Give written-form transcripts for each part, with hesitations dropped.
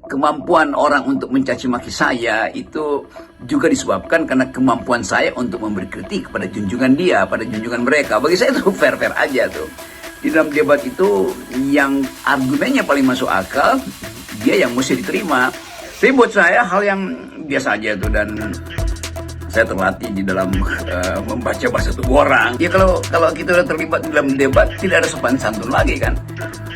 Kemampuan orang untuk mencaci maki saya itu juga disebabkan karena kemampuan saya untuk memberi kritik pada junjungan dia, pada junjungan mereka. Bagi saya itu fair-fair aja tuh. Di dalam debat itu yang argumennya paling masuk akal, dia yang mesti diterima. Tapi buat saya hal yang biasa aja tuh, dan saya terlatih di dalam membaca bahasa tubuh orang. Ya kalau kita udah terlibat di dalam debat, tidak ada sopan santun lagi kan.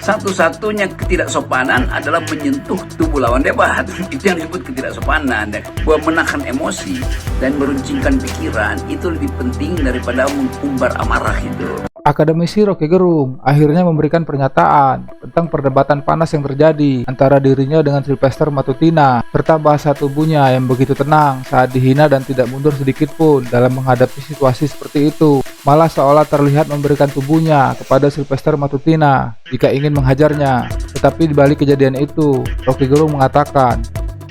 Satu-satunya ketidaksopanan adalah menyentuh tubuh lawan debat. Itu yang disebut ketidaksopanan. Dan bahwa menahan emosi dan meruncingkan pikiran itu lebih penting daripada mengumbar amarah itu. Akademisi Roky Gerung akhirnya memberikan pernyataan tentang perdebatan panas yang terjadi antara dirinya dengan Sylvester Matutina, serta bahasa tubuhnya yang begitu tenang saat dihina dan tidak mundur sedikit pun dalam menghadapi situasi seperti itu. Malah seolah terlihat memberikan tubuhnya kepada Sylvester Matutina jika ingin menghajarnya. Tetapi di balik kejadian itu, Roky Gerung mengatakan,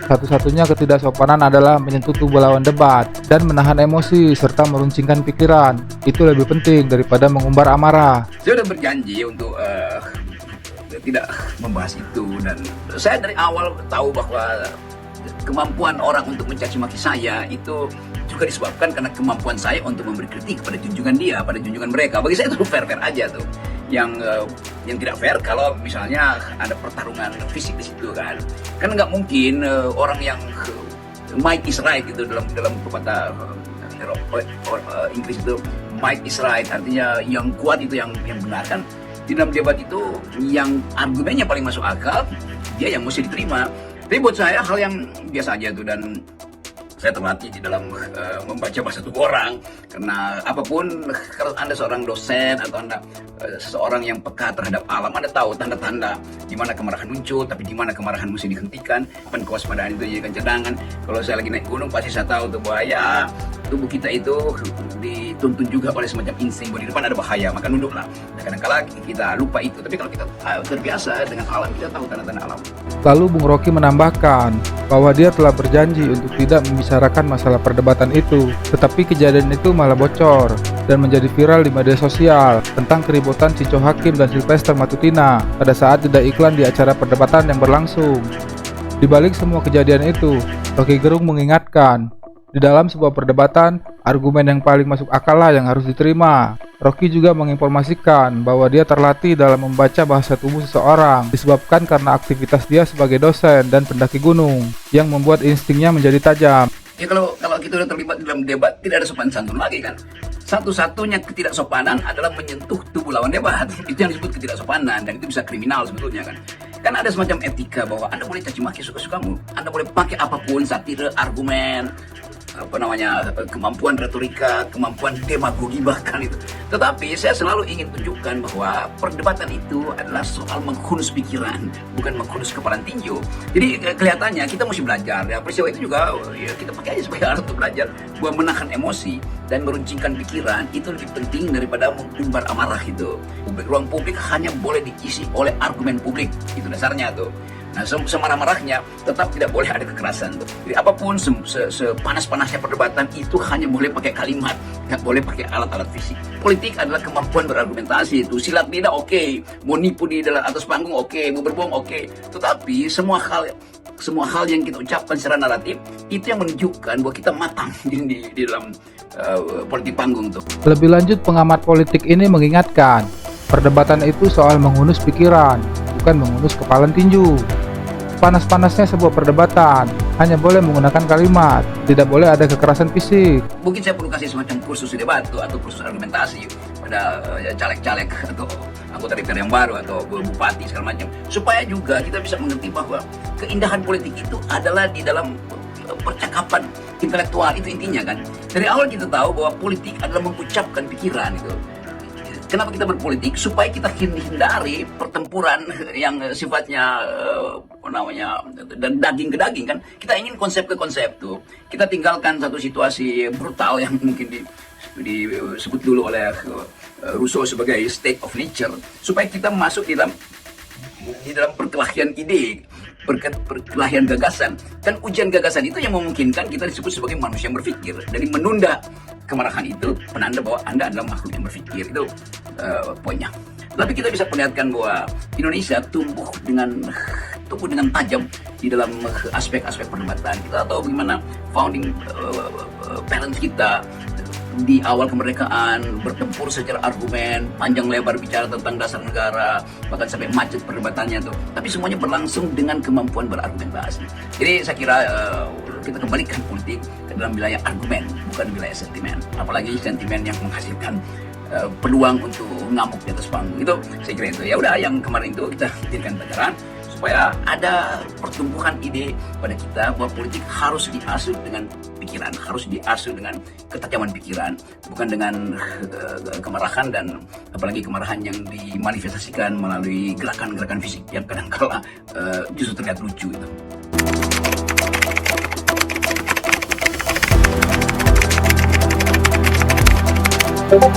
satu-satunya ketidaksopanan adalah menyentuh tubuh lawan debat dan menahan emosi serta meruncingkan pikiran. Itu lebih penting daripada mengumbar amarah. Saya sudah berjanji untuk tidak membahas itu, dan saya dari awal tahu bahwa kemampuan orang untuk mencaci maki saya itu juga disebabkan karena kemampuan saya untuk memberi kritik pada junjungan dia, pada junjungan mereka. Bagi saya itu fair-fair aja tuh. Yang tidak fair kalau misalnya ada pertarungan fisik di situ kan nggak mungkin orang yang might is right gitu, dalam pepatah Inggris itu might is right, artinya yang kuat itu yang benar kan. Di dalam debat itu yang argumennya paling masuk akal, dia yang mesti diterima. Tapi buat saya hal yang biasa aja tuh, dan saya terlatih di dalam membaca bahasa tubuh orang. Karena apapun, kalau Anda seorang dosen atau Anda seseorang yang peka terhadap alam, Anda tahu tanda-tanda di mana kemarahan muncul, tapi di mana kemarahan mesti dihentikan. Dan kewaspadaan itu jadikan cadangan. Kalau saya lagi naik gunung, pasti saya tahu tuh bahaya tubuh kita itu dituntun juga oleh semacam insting bahwa di depan ada bahaya, maka nunduklah. Nah, kadang-kala kita lupa itu, tapi kalau kita terbiasa dengan alam, kita tahu tanda-tanda alam. Lalu Bung Roky menambahkan bahwa dia telah berjanji untuk tidak membicarakan masalah perdebatan itu, tetapi kejadian itu malah bocor dan menjadi viral di media sosial tentang keributan Cico Hakim dan Sylvester Matutina pada saat jeda iklan di acara perdebatan yang berlangsung. Di balik semua kejadian itu, Roky Gerung mengingatkan, di dalam sebuah perdebatan, argumen yang paling masuk akal lah yang harus diterima. Roky juga menginformasikan bahwa dia terlatih dalam membaca bahasa tubuh seseorang disebabkan karena aktivitas dia sebagai dosen dan pendaki gunung yang membuat instingnya menjadi tajam. Ya kalau kita udah terlibat di dalam debat, tidak ada sopan santun lagi kan. Satu-satunya ketidaksopanan adalah menyentuh tubuh lawan debat. Itu yang disebut ketidaksopanan, dan itu bisa kriminal sebetulnya kan. Kan ada semacam etika bahwa Anda boleh caci maki suka-sukamu, Anda boleh pakai apapun, satire, argumen, kemampuan retorika, kemampuan demagogi bahkan itu. Tetapi saya selalu ingin tunjukkan bahwa perdebatan itu adalah soal menghunus pikiran, bukan menghunus kepalan tinju. Jadi kelihatannya kita mesti belajar. Ya, peristiwa itu juga ya, kita pakai aja sebagai alat untuk belajar bahwa menahan emosi dan meruncingkan pikiran itu lebih penting daripada mengumbar amarah itu. Ruang publik hanya boleh diisi oleh argumen publik, itu dasarnya tuh. Nah, semarah-marahnya tetap tidak boleh ada kekerasan tuh. Jadi apapun sepanas-panasnya perdebatan itu hanya boleh pakai kalimat, nggak boleh pakai alat-alat fisik. Politik adalah kemampuan berargumentasi itu. Silat lidah oke, mau nipu di dalam atas panggung oke, mau berbohong oke. Tetapi semua hal yang kita ucapkan secara naratif itu yang menunjukkan bahwa kita matang di dalam politik panggung tuh. Lebih lanjut, pengamat politik ini mengingatkan, perdebatan itu soal menghunus pikiran, bukan menghunus kepalan tinju. Panas-panasnya sebuah perdebatan hanya boleh menggunakan kalimat, tidak boleh ada kekerasan fisik. Mungkin saya perlu kasih semacam kursus debat atau kursus argumentasi pada caleg-caleg atau anggota DPR yang baru atau bupati segala macam, supaya juga kita bisa mengerti bahwa keindahan politik itu adalah di dalam percakapan intelektual, itu intinya kan. Dari awal kita tahu bahwa politik adalah mengucapkan pikiran itu. Kenapa kita berpolitik? Supaya kita hindari pertempuran yang sifatnya dan daging ke daging kan. Kita ingin konsep ke konsep tuh. Kita tinggalkan satu situasi brutal yang mungkin disebut dulu oleh Rousseau sebagai state of nature, supaya kita masuk di dalam perkelahian ide, perkelahian gagasan. Dan ujian gagasan itu yang memungkinkan kita disebut sebagai manusia yang berpikir. Dari menunda kemarahan itu penanda bahwa Anda adalah makhluk yang berpikir. Itu poinnya. Tapi kita bisa perlihatkan bahwa Indonesia tumbuh dengan tumbuh dengan tajam di dalam aspek-aspek perdebatan. Kita tahu bagaimana founding parents kita di awal kemerdekaan bertempur secara argumen, panjang lebar bicara tentang dasar negara, bahkan sampai macet perdebatannya tuh. Tapi semuanya berlangsung dengan kemampuan berargumentasi. Jadi saya kira kita kembalikan politik ke dalam wilayah argumen, bukan wilayah sentimen. Apalagi sentimen yang menghasilkan peluang untuk ngamuk di atas panggung. Itu saya kira itu. Ya udah, yang kemarin itu kita jadikan pelajaran supaya ada pertumbuhan ide pada kita bahwa politik harus diasuh dengan pikiran, harus diasuh dengan ketajaman pikiran, bukan dengan kemarahan, dan apalagi kemarahan yang dimanifestasikan melalui gerakan-gerakan fisik yang kadang-kala justru terlihat lucu itu.